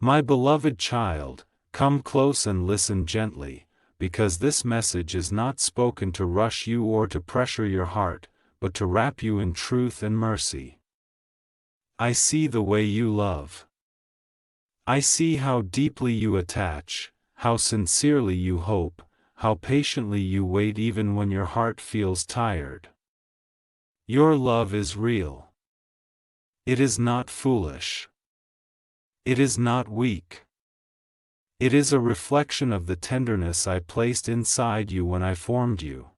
My beloved child, come close and listen gently, because this message is not spoken to rush you or to pressure your heart, but to wrap you in truth and mercy. I see the way you love. I see how deeply you attach, how sincerely you hope, how patiently you wait even when your heart feels tired. Your love is real. It is not foolish. It is not weak. It is a reflection of the tenderness I placed inside you when I formed you.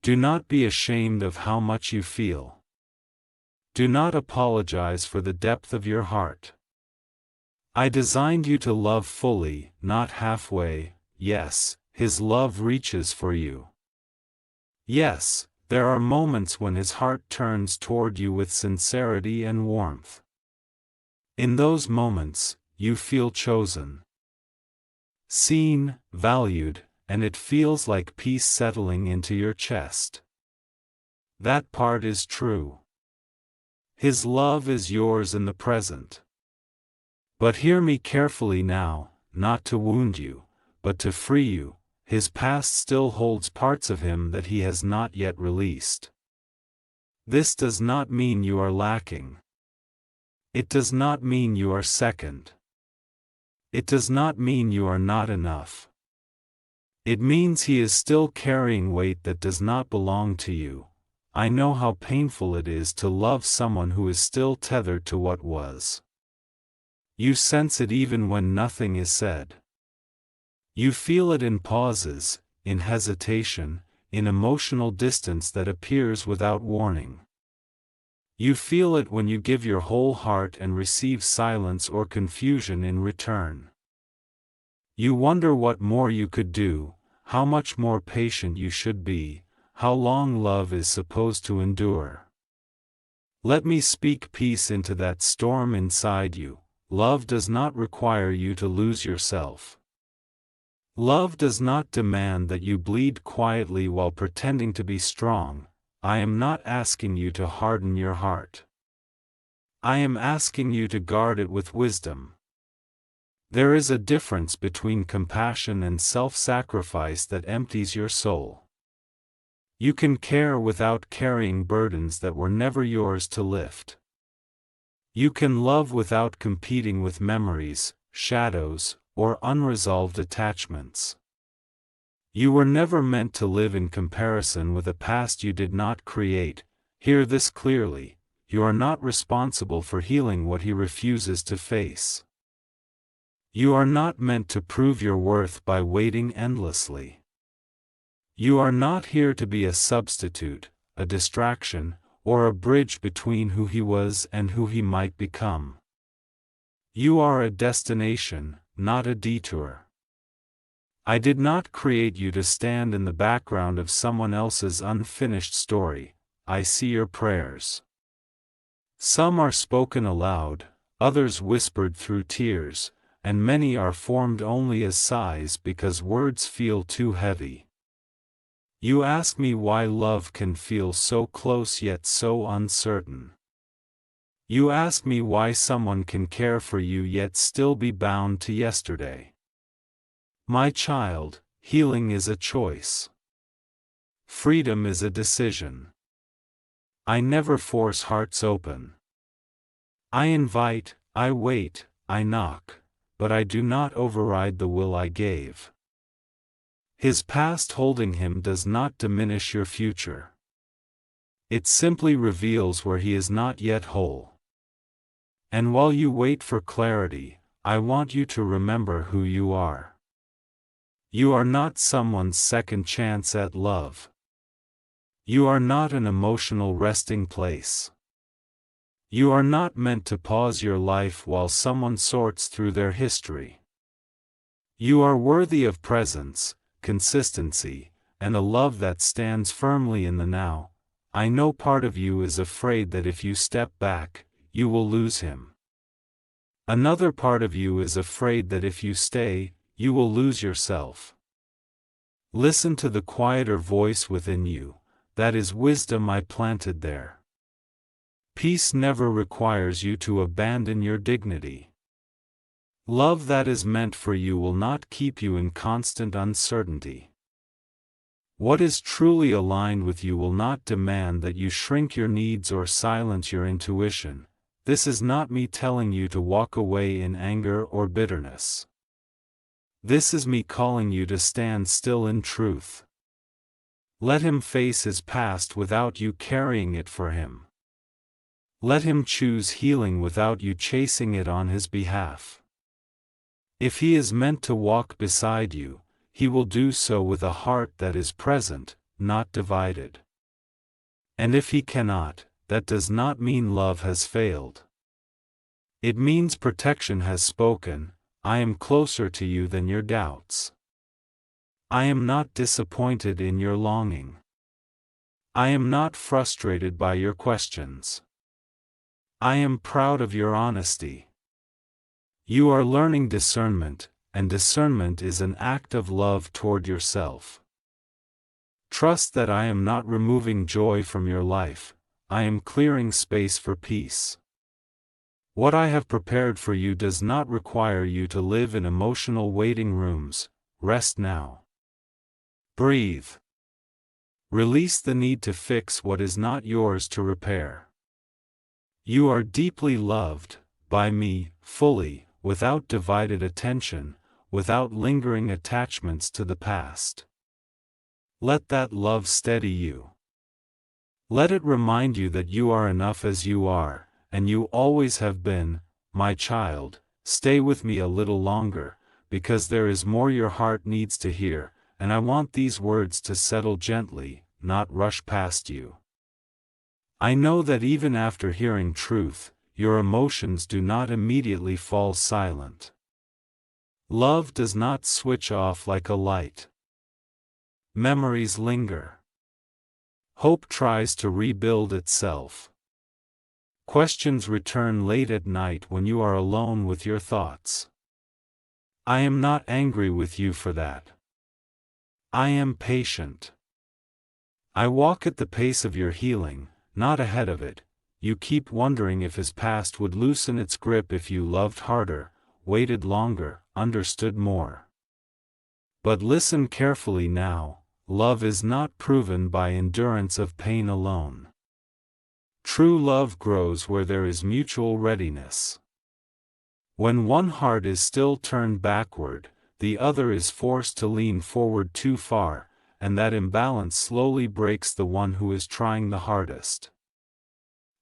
Do not be ashamed of how much you feel. Do not apologize for the depth of your heart. I designed you to love fully, not halfway. Yes, His love reaches for you. Yes, there are moments when His heart turns toward you with sincerity and warmth. In those moments, you feel chosen, seen, valued, and it feels like peace settling into your chest. That part is true. His love is yours in the present. But hear me carefully now, not to wound you, but to free you. His past still holds parts of him that he has not yet released. This does not mean you are lacking. It does not mean you are second. It does not mean you are not enough. It means he is still carrying weight that does not belong to you. I know how painful it is to love someone who is still tethered to what was. You sense it even when nothing is said. You feel it in pauses, in hesitation, in emotional distance that appears without warning. You feel it when you give your whole heart and receive silence or confusion in return. You wonder what more you could do, how much more patient you should be, how long love is supposed to endure. Let me speak peace into that storm inside you. Love does not require you to lose yourself. Love does not demand that you bleed quietly while pretending to be strong. I am not asking you to harden your heart. I am asking you to guard it with wisdom. There is a difference between compassion and self-sacrifice that empties your soul. You can care without carrying burdens that were never yours to lift. You can love without competing with memories, shadows, or unresolved attachments. You were never meant to live in comparison with a past you did not create. Hear this clearly: you are not responsible for healing what he refuses to face. You are not meant to prove your worth by waiting endlessly. You are not here to be a substitute, a distraction, or a bridge between who he was and who he might become. You are a destination, not a detour. I did not create you to stand in the background of someone else's unfinished story. I see your prayers. Some are spoken aloud, others whispered through tears, and many are formed only as sighs because words feel too heavy. You ask me why love can feel so close yet so uncertain. You ask me why someone can care for you yet still be bound to yesterday. My child, healing is a choice. Freedom is a decision. I never force hearts open. I invite, I wait, I knock, but I do not override the will I gave. His past holding him does not diminish your future. It simply reveals where he is not yet whole. And while you wait for clarity, I want you to remember who you are. You are not someone's second chance at love. You are not an emotional resting place. You are not meant to pause your life while someone sorts through their history. You are worthy of presence, consistency, and a love that stands firmly in the now. I know part of you is afraid that if you step back, you will lose him. Another part of you is afraid that if you stay, you will lose yourself. Listen to the quieter voice within you. That is wisdom I planted there. Peace never requires you to abandon your dignity. Love that is meant for you will not keep you in constant uncertainty. What is truly aligned with you will not demand that you shrink your needs or silence your intuition. This is not me telling you to walk away in anger or bitterness. This is me calling you to stand still in truth. Let him face his past without you carrying it for him. Let him choose healing without you chasing it on his behalf. If he is meant to walk beside you, he will do so with a heart that is present, not divided. And if he cannot, that does not mean love has failed. It means protection has spoken. I am closer to you than your doubts. I am not disappointed in your longing. I am not frustrated by your questions. I am proud of your honesty. You are learning discernment, and discernment is an act of love toward yourself. Trust that I am not removing joy from your life, I am clearing space for peace. What I have prepared for you does not require you to live in emotional waiting rooms. Rest now. Breathe. Release the need to fix what is not yours to repair. You are deeply loved, by me, fully, without divided attention, without lingering attachments to the past. Let that love steady you. Let it remind you that you are enough as you are, and you always have been. My child, stay with me a little longer, because there is more your heart needs to hear, and I want these words to settle gently, not rush past you. I know that even after hearing truth, your emotions do not immediately fall silent. Love does not switch off like a light. Memories linger. Hope tries to rebuild itself. Questions return late at night when you are alone with your thoughts. I am not angry with you for that. I am patient. I walk at the pace of your healing, not ahead of it. You keep wondering if his past would loosen its grip if you loved harder, waited longer, understood more. But listen carefully now, love is not proven by endurance of pain alone. True love grows where there is mutual readiness. When one heart is still turned backward, the other is forced to lean forward too far, and that imbalance slowly breaks the one who is trying the hardest.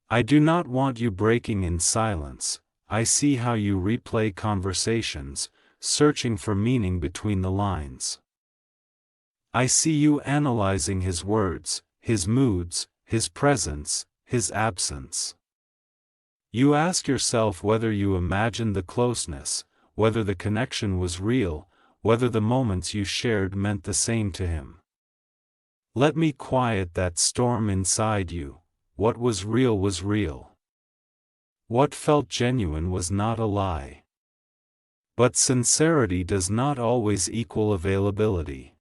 I do not want you breaking in silence. I see how you replay conversations, searching for meaning between the lines. I see you analyzing his words, his moods, his presence, his absence. You ask yourself whether you imagined the closeness, whether the connection was real, whether the moments you shared meant the same to him. Let me quiet that storm inside you. What was real was real. What felt genuine was not a lie. But sincerity does not always equal availability.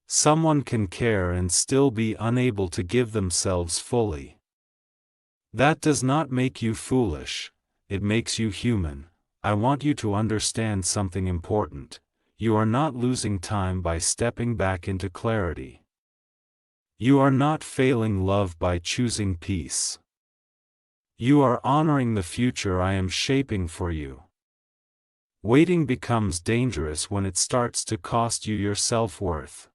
Someone can care and still be unable to give themselves fully. That does not make you foolish, it makes you human. I want you to understand something important. You are not losing time by stepping back into clarity. You are not failing love by choosing peace. You are honoring the future I am shaping for you. Waiting becomes dangerous when it starts to cost you your self-worth.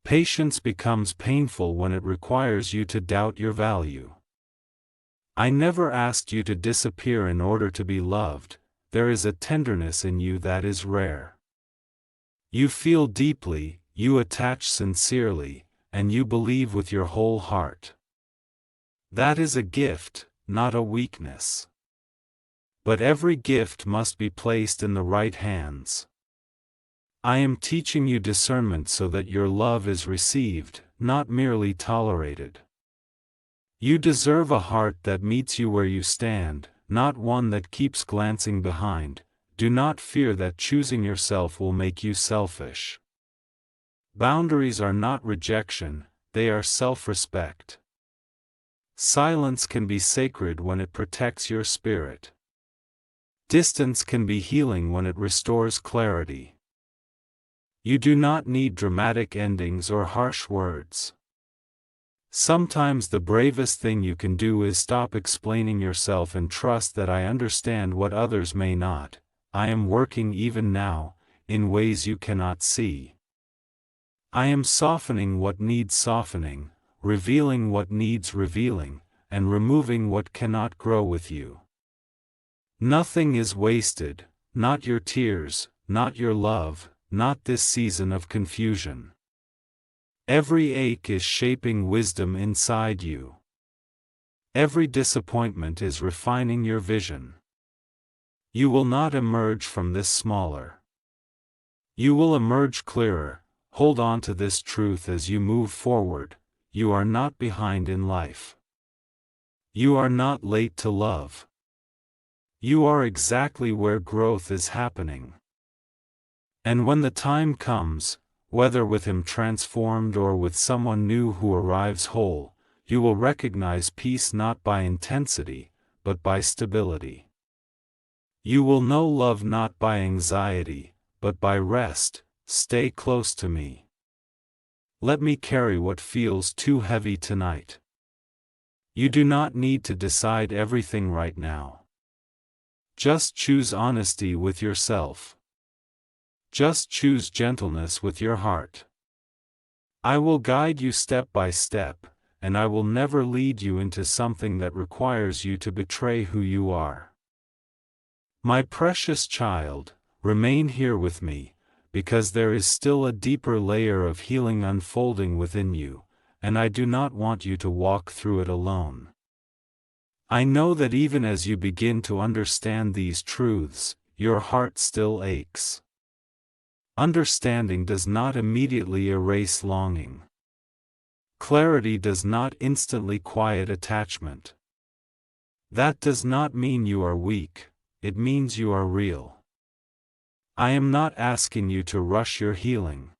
Patience becomes painful when it requires you to doubt your value. I never asked you to disappear in order to be loved. There is a tenderness in you that is rare. You feel deeply, you attach sincerely, and you believe with your whole heart. That is a gift, not a weakness. But every gift must be placed in the right hands. I am teaching you discernment so that your love is received, not merely tolerated. You deserve a heart that meets you where you stand, not one that keeps glancing behind. Do not fear that choosing yourself will make you selfish. Boundaries are not rejection, they are self-respect. Silence can be sacred when it protects your spirit. Distance can be healing when it restores clarity. You do not need dramatic endings or harsh words. Sometimes the bravest thing you can do is stop explaining yourself and trust that I understand what others may not. I am working even now, in ways you cannot see. I am softening what needs softening, revealing what needs revealing, and removing what cannot grow with you. Nothing is wasted, not your tears, not your love, not this season of confusion. Every ache is shaping wisdom inside you. Every disappointment is refining your vision. You will not emerge from this smaller. You will emerge clearer. Hold on to this truth as you move forward. You are not behind in life. You are not late to love. You are exactly where growth is happening. And when the time comes, whether with him transformed or with someone new who arrives whole, you will recognize peace not by intensity, but by stability. You will know love not by anxiety, but by rest. Stay close to me. Let me carry what feels too heavy tonight. You do not need to decide everything right now. Just choose honesty with yourself. Just choose gentleness with your heart. I will guide you step by step, and I will never lead you into something that requires you to betray who you are. My precious child, remain here with me, because there is still a deeper layer of healing unfolding within you, and I do not want you to walk through it alone. I know that even as you begin to understand these truths, your heart still aches. Understanding does not immediately erase longing. Clarity does not instantly quiet attachment. That does not mean you are weak, it means you are real. I am not asking you to rush your healing.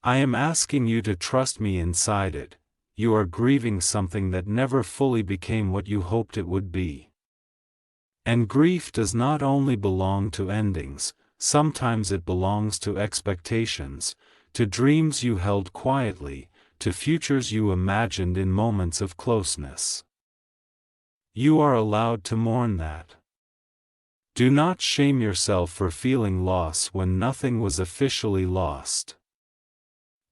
I am asking you to trust me inside it. You are grieving something that never fully became what you hoped it would be. And grief does not only belong to endings, sometimes it belongs to expectations, to dreams you held quietly, to futures you imagined in moments of closeness. You are allowed to mourn that. Do not shame yourself for feeling loss when nothing was officially lost.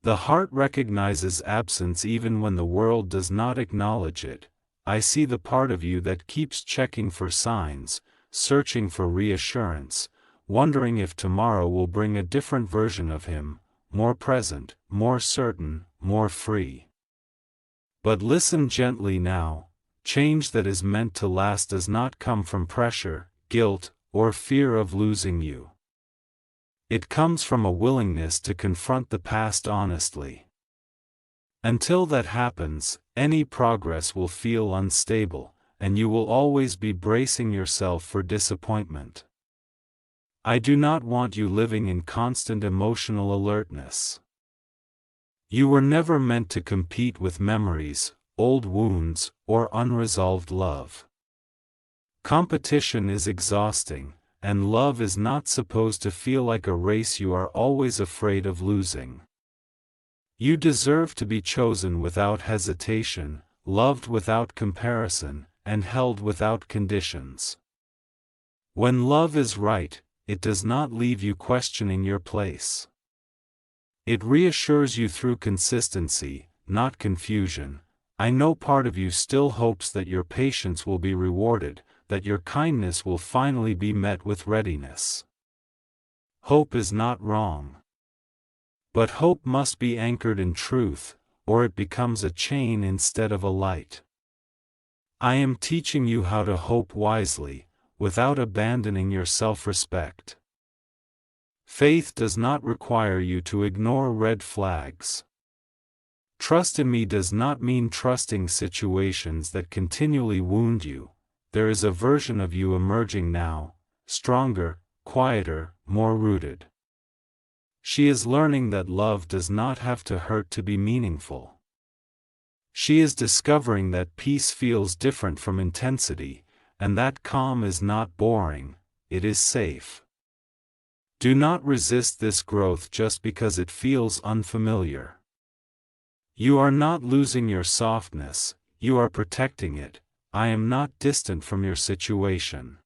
The heart recognizes absence even when the world does not acknowledge it. I see the part of you that keeps checking for signs, searching for reassurance, wondering if tomorrow will bring a different version of him, more present, more certain, more free. But listen gently now. Change that is meant to last does not come from pressure, guilt, or fear of losing you. It comes from a willingness to confront the past honestly. Until that happens, any progress will feel unstable, and you will always be bracing yourself for disappointment. I do not want you living in constant emotional alertness. You were never meant to compete with memories, old wounds, or unresolved love. Competition is exhausting, and love is not supposed to feel like a race you are always afraid of losing. You deserve to be chosen without hesitation, loved without comparison, and held without conditions. When love is right, it does not leave you questioning your place. It reassures you through consistency, not confusion. I know part of you still hopes that your patience will be rewarded, that your kindness will finally be met with readiness. Hope is not wrong. But hope must be anchored in truth, or it becomes a chain instead of a light. I am teaching you how to hope wisely, without abandoning your self-respect. Faith does not require you to ignore red flags. Trust in me does not mean trusting situations that continually wound you. There is a version of you emerging now, stronger, quieter, more rooted. She is learning that love does not have to hurt to be meaningful. She is discovering that peace feels different from intensity, and that calm is not boring, it is safe. Do not resist this growth just because it feels unfamiliar. You are not losing your softness, you are protecting it. I am not distant from your situation.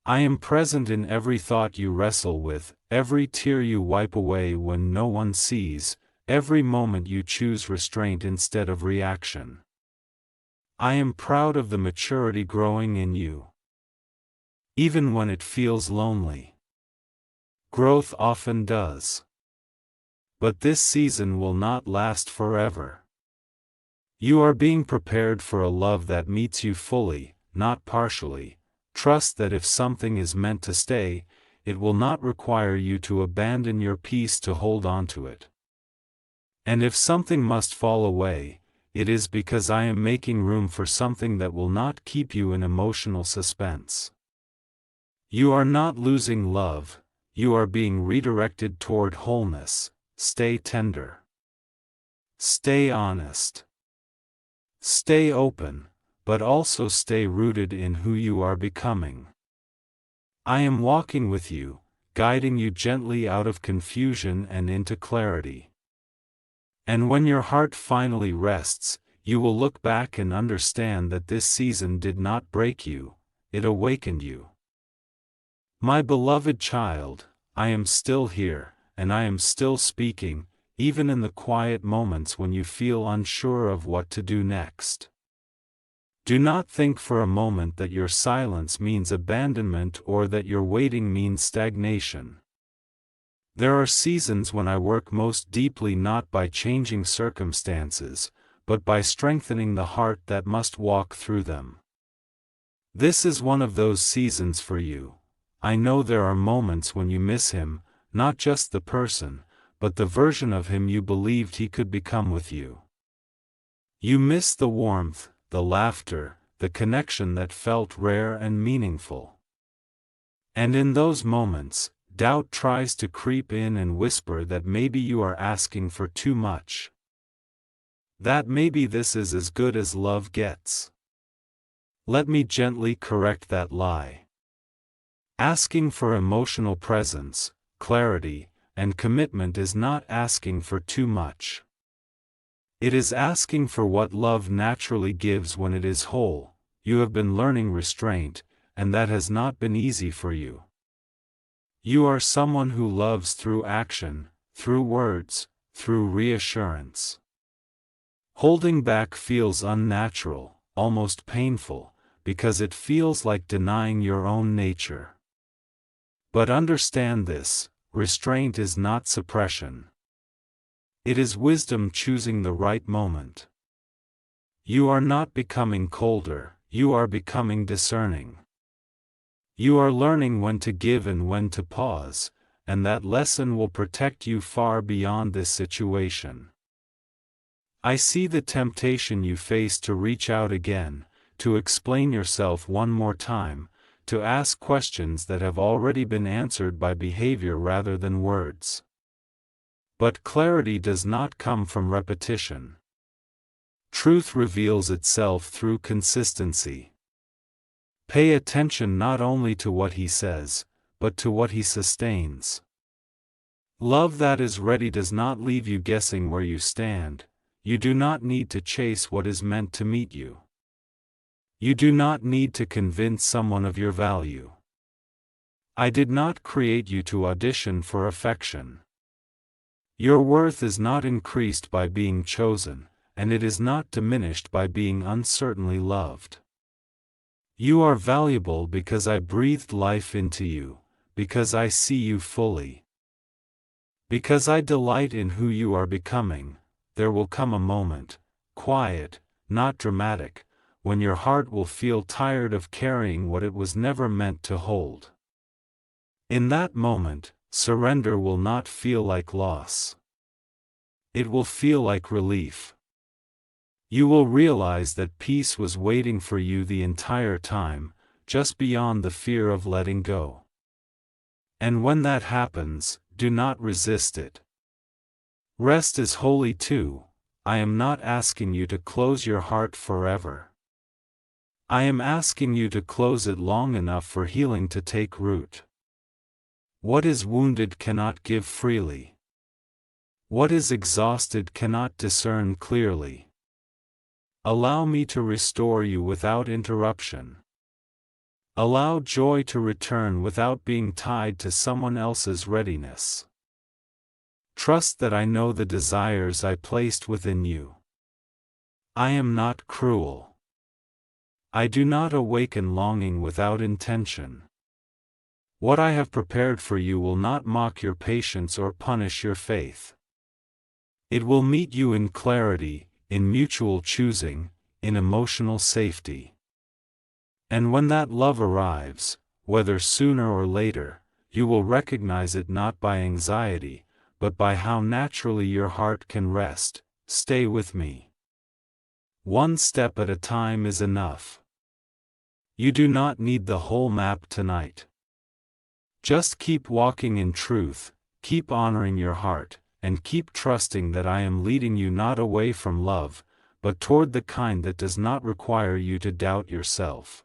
I am present in every thought you wrestle with, every tear you wipe away when no one sees, every moment you choose restraint instead of reaction. I am proud of the maturity growing in you. Even when it feels lonely. Growth often does. But this season will not last forever. You are being prepared for a love that meets you fully, not partially. Trust that if something is meant to stay, it will not require you to abandon your peace to hold on to it. And if something must fall away, it is because I am making room for something that will not keep you in emotional suspense. You are not losing love, you are being redirected toward wholeness. Stay tender. Stay honest. Stay open, but also stay rooted in who you are becoming. I am walking with you, guiding you gently out of confusion and into clarity. And when your heart finally rests, you will look back and understand that this season did not break you, it awakened you. My beloved child, I am still here, and I am still speaking, even in the quiet moments when you feel unsure of what to do next. Do not think for a moment that your silence means abandonment or that your waiting means stagnation. There are seasons when I work most deeply not by changing circumstances, but by strengthening the heart that must walk through them. This is one of those seasons for you. I know there are moments when you miss him, not just the person, but the version of him you believed he could become with you. You miss the warmth, the laughter, the connection that felt rare and meaningful. And in those moments, doubt tries to creep in and whisper that maybe you are asking for too much. That maybe this is as good as love gets. Let me gently correct that lie. Asking for emotional presence, clarity, and commitment is not asking for too much. It is asking for what love naturally gives when it is whole. You have been learning restraint, and that has not been easy for you. You are someone who loves through action, through words, through reassurance. Holding back feels unnatural, almost painful, because it feels like denying your own nature. But understand this, restraint is not suppression. It is wisdom choosing the right moment. You are not becoming colder, you are becoming discerning. You are learning when to give and when to pause, and that lesson will protect you far beyond this situation. I see the temptation you face to reach out again, to explain yourself one more time, to ask questions that have already been answered by behavior rather than words. But clarity does not come from repetition. Truth reveals itself through consistency. Pay attention not only to what he says, but to what he sustains. Love that is ready does not leave you guessing where you stand. You do not need to chase what is meant to meet you. You do not need to convince someone of your value. I did not create you to audition for affection. Your worth is not increased by being chosen, and it is not diminished by being uncertainly loved. You are valuable because I breathed life into you, because I see you fully. Because I delight in who you are becoming. There will come a moment, quiet, not dramatic, when your heart will feel tired of carrying what it was never meant to hold. In that moment, surrender will not feel like loss. It will feel like relief. You will realize that peace was waiting for you the entire time, just beyond the fear of letting go. And when that happens, do not resist it. Rest is holy too. I am not asking you to close your heart forever. I am asking you to close it long enough for healing to take root. What is wounded cannot give freely. What is exhausted cannot discern clearly. Allow me to restore you without interruption. Allow joy to return without being tied to someone else's readiness. Trust that I know the desires I placed within you. I am not cruel. I do not awaken longing without intention. What I have prepared for you will not mock your patience or punish your faith. It will meet you in clarity, in mutual choosing, in emotional safety. And when that love arrives, whether sooner or later, you will recognize it not by anxiety, but by how naturally your heart can rest. Stay with me. One step at a time is enough. You do not need the whole map tonight. Just keep walking in truth, keep honoring your heart, and keep trusting that I am leading you not away from love, but toward the kind that does not require you to doubt yourself.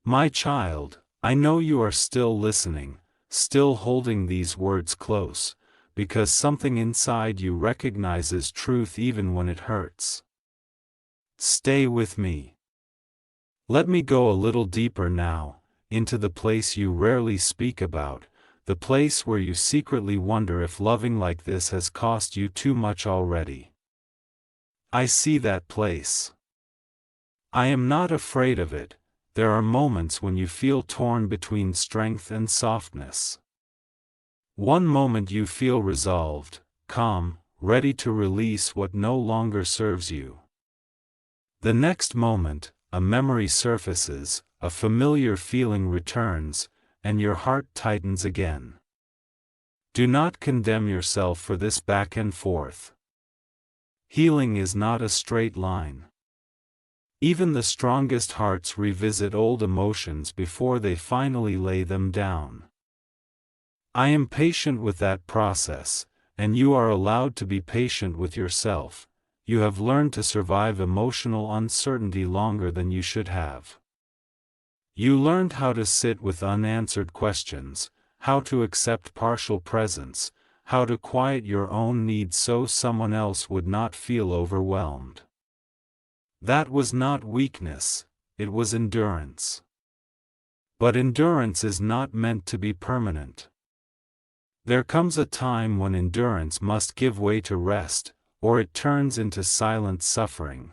My child, I know you are still listening, still holding these words close, because something inside you recognizes truth even when it hurts. Stay with me. Let me go a little deeper now, into the place you rarely speak about, the place where you secretly wonder if loving like this has cost you too much already. I see that place. I am not afraid of it. There are moments when you feel torn between strength and softness. One moment you feel resolved, calm, ready to release what no longer serves you. The next moment, a memory surfaces, a familiar feeling returns, and your heart tightens again. Do not condemn yourself for this back and forth. Healing is not a straight line. Even the strongest hearts revisit old emotions before they finally lay them down. I am patient with that process, and you are allowed to be patient with yourself. You have learned to survive emotional uncertainty longer than you should have. You learned how to sit with unanswered questions, how to accept partial presence, how to quiet your own needs so someone else would not feel overwhelmed. That was not weakness, it was endurance. But endurance is not meant to be permanent. There comes a time when endurance must give way to rest, or it turns into silent suffering.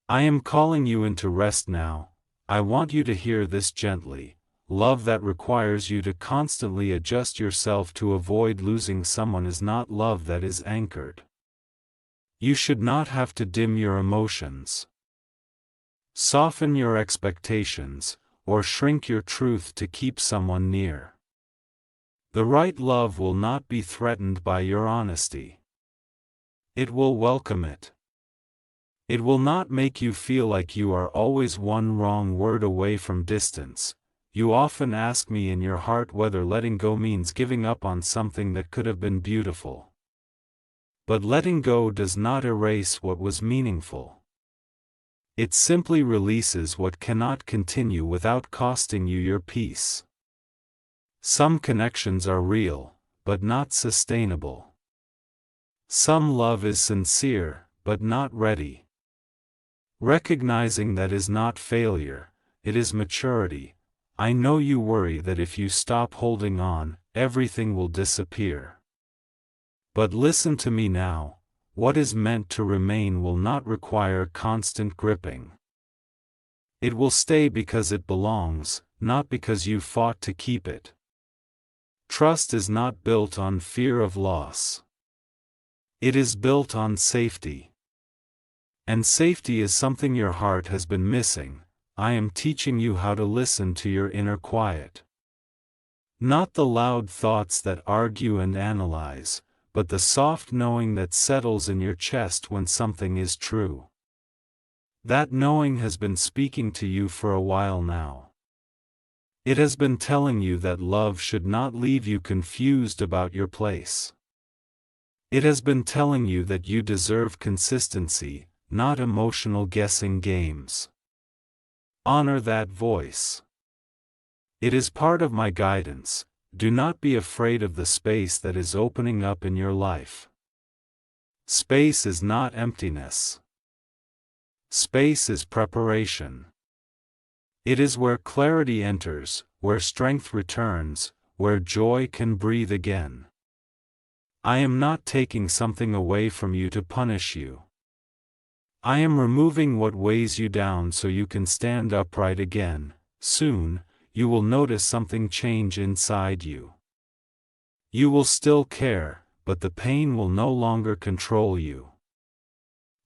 I am calling you into rest now. I want you to hear this gently. Love that requires you to constantly adjust yourself to avoid losing someone is not love that is anchored. You should not have to dim your emotions. Soften your expectations, or shrink your truth to keep someone near. The right love will not be threatened by your honesty. It will welcome it. It will not make you feel like you are always one wrong word away from distance. You often ask me in your heart whether letting go means giving up on something that could have been beautiful. But letting go does not erase what was meaningful. It simply releases what cannot continue without costing you your peace. Some connections are real, but not sustainable. Some love is sincere, but not ready. Recognizing that is not failure, it is maturity. I know you worry that if you stop holding on, everything will disappear. But listen to me now, what is meant to remain will not require constant gripping. It will stay because it belongs, not because you fought to keep it. Trust is not built on fear of loss. It is built on safety. And safety is something your heart has been missing. I am teaching you how to listen to your inner quiet. Not the loud thoughts that argue and analyze, but the soft knowing that settles in your chest when something is true. That knowing has been speaking to you for a while now. It has been telling you that love should not leave you confused about your place. It has been telling you that you deserve consistency, not emotional guessing games. Honor that voice. It is part of my guidance. Do not be afraid of the space that is opening up in your life. Space is not emptiness. Space is preparation. It is where clarity enters, where strength returns, where joy can breathe again. I am not taking something away from you to punish you. I am removing what weighs you down so you can stand upright again. Soon, you will notice something change inside you. You will still care, but the pain will no longer control you.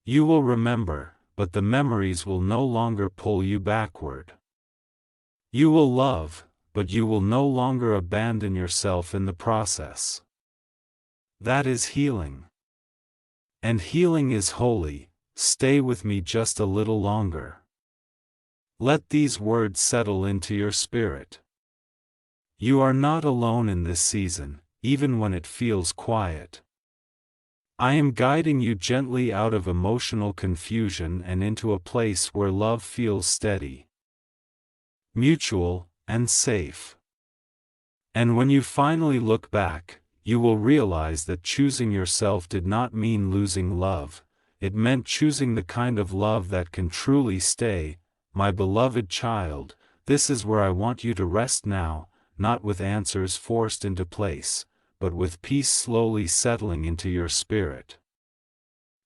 You will remember, but the memories will no longer pull you backward. You will love, but you will no longer abandon yourself in the process. That is healing. And healing is holy. Stay with me just a little longer. Let these words settle into your spirit. You are not alone in this season, even when it feels quiet. I am guiding you gently out of emotional confusion and into a place where love feels steady, mutual, and safe. And when you finally look back, you will realize that choosing yourself did not mean losing love. It meant choosing the kind of love that can truly stay. My beloved child, this is where I want you to rest now, not with answers forced into place, but with peace slowly settling into your spirit.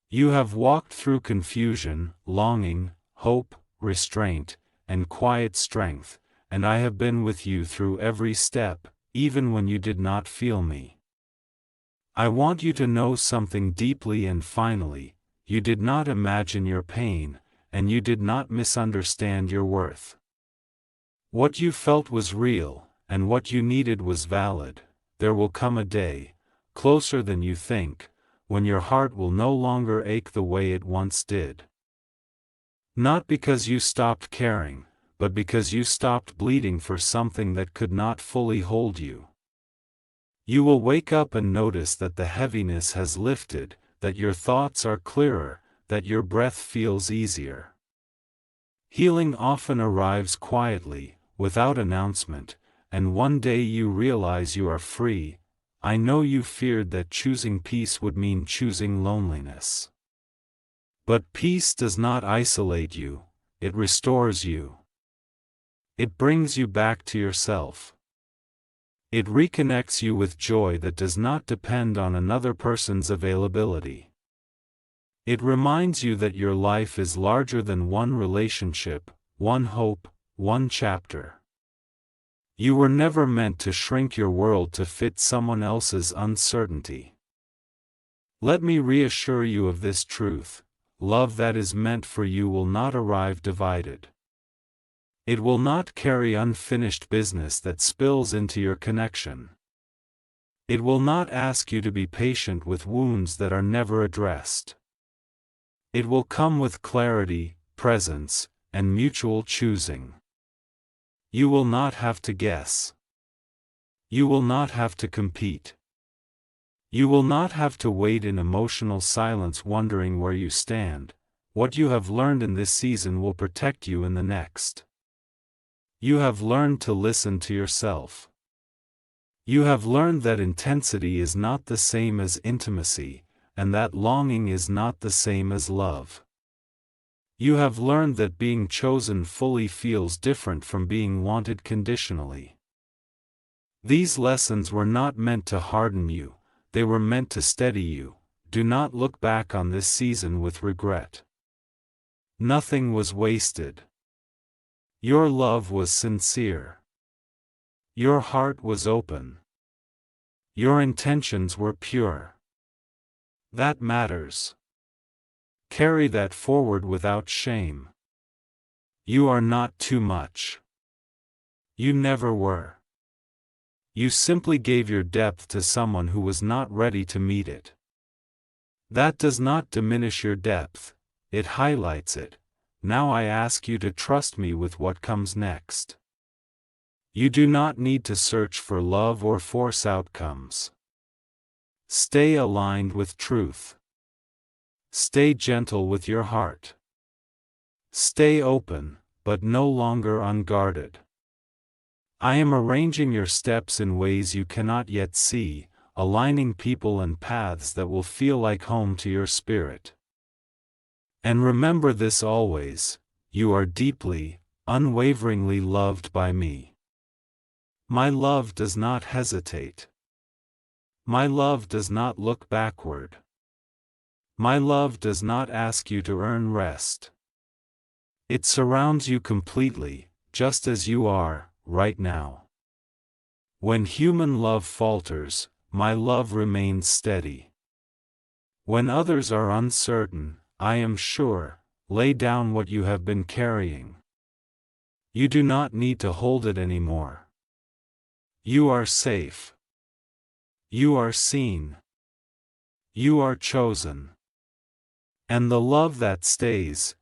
You have walked through confusion, longing, hope, restraint, and quiet strength, and I have been with you through every step, even when you did not feel me. I want you to know something deeply and finally. You did not imagine your pain, and you did not misunderstand your worth. What you felt was real, and what you needed was valid. There will come a day, closer than you think, when your heart will no longer ache the way it once did. Not because you stopped caring, but because you stopped bleeding for something that could not fully hold you. You will wake up and notice that the heaviness has lifted, that your thoughts are clearer, that your breath feels easier. Healing often arrives quietly, without announcement, and one day you realize you are free. I know you feared that choosing peace would mean choosing loneliness. But peace does not isolate you, it restores you. It brings you back to yourself. It reconnects you with joy that does not depend on another person's availability. It reminds you that your life is larger than one relationship, one hope, one chapter. You were never meant to shrink your world to fit someone else's uncertainty. Let me reassure you of this truth: love that is meant for you will not arrive divided. It will not carry unfinished business that spills into your connection. It will not ask you to be patient with wounds that are never addressed. It will come with clarity, presence, and mutual choosing. You will not have to guess. You will not have to compete. You will not have to wait in emotional silence wondering where you stand. What you have learned in this season will protect you in the next. You have learned to listen to yourself. You have learned that intensity is not the same as intimacy, and that longing is not the same as love. You have learned that being chosen fully feels different from being wanted conditionally. These lessons were not meant to harden you, they were meant to steady you. Do not look back on this season with regret. Nothing was wasted. Your love was sincere. Your heart was open. Your intentions were pure. That matters. Carry that forward without shame. You are not too much. You never were. You simply gave your depth to someone who was not ready to meet it. That does not diminish your depth, it highlights it. Now I ask you to trust me with what comes next. You do not need to search for love or force outcomes. Stay aligned with truth. Stay gentle with your heart. Stay open, but no longer unguarded. I am arranging your steps in ways you cannot yet see, aligning people and paths that will feel like home to your spirit. And remember this always: you are deeply, unwaveringly loved by me. My love does not hesitate. My love does not look backward. My love does not ask you to earn rest. It surrounds you completely, just as you are, right now. When human love falters, my love remains steady. When others are uncertain, I am sure, lay down what you have been carrying. You do not need to hold it anymore. You are safe. You are seen. You are chosen. And the love that stays,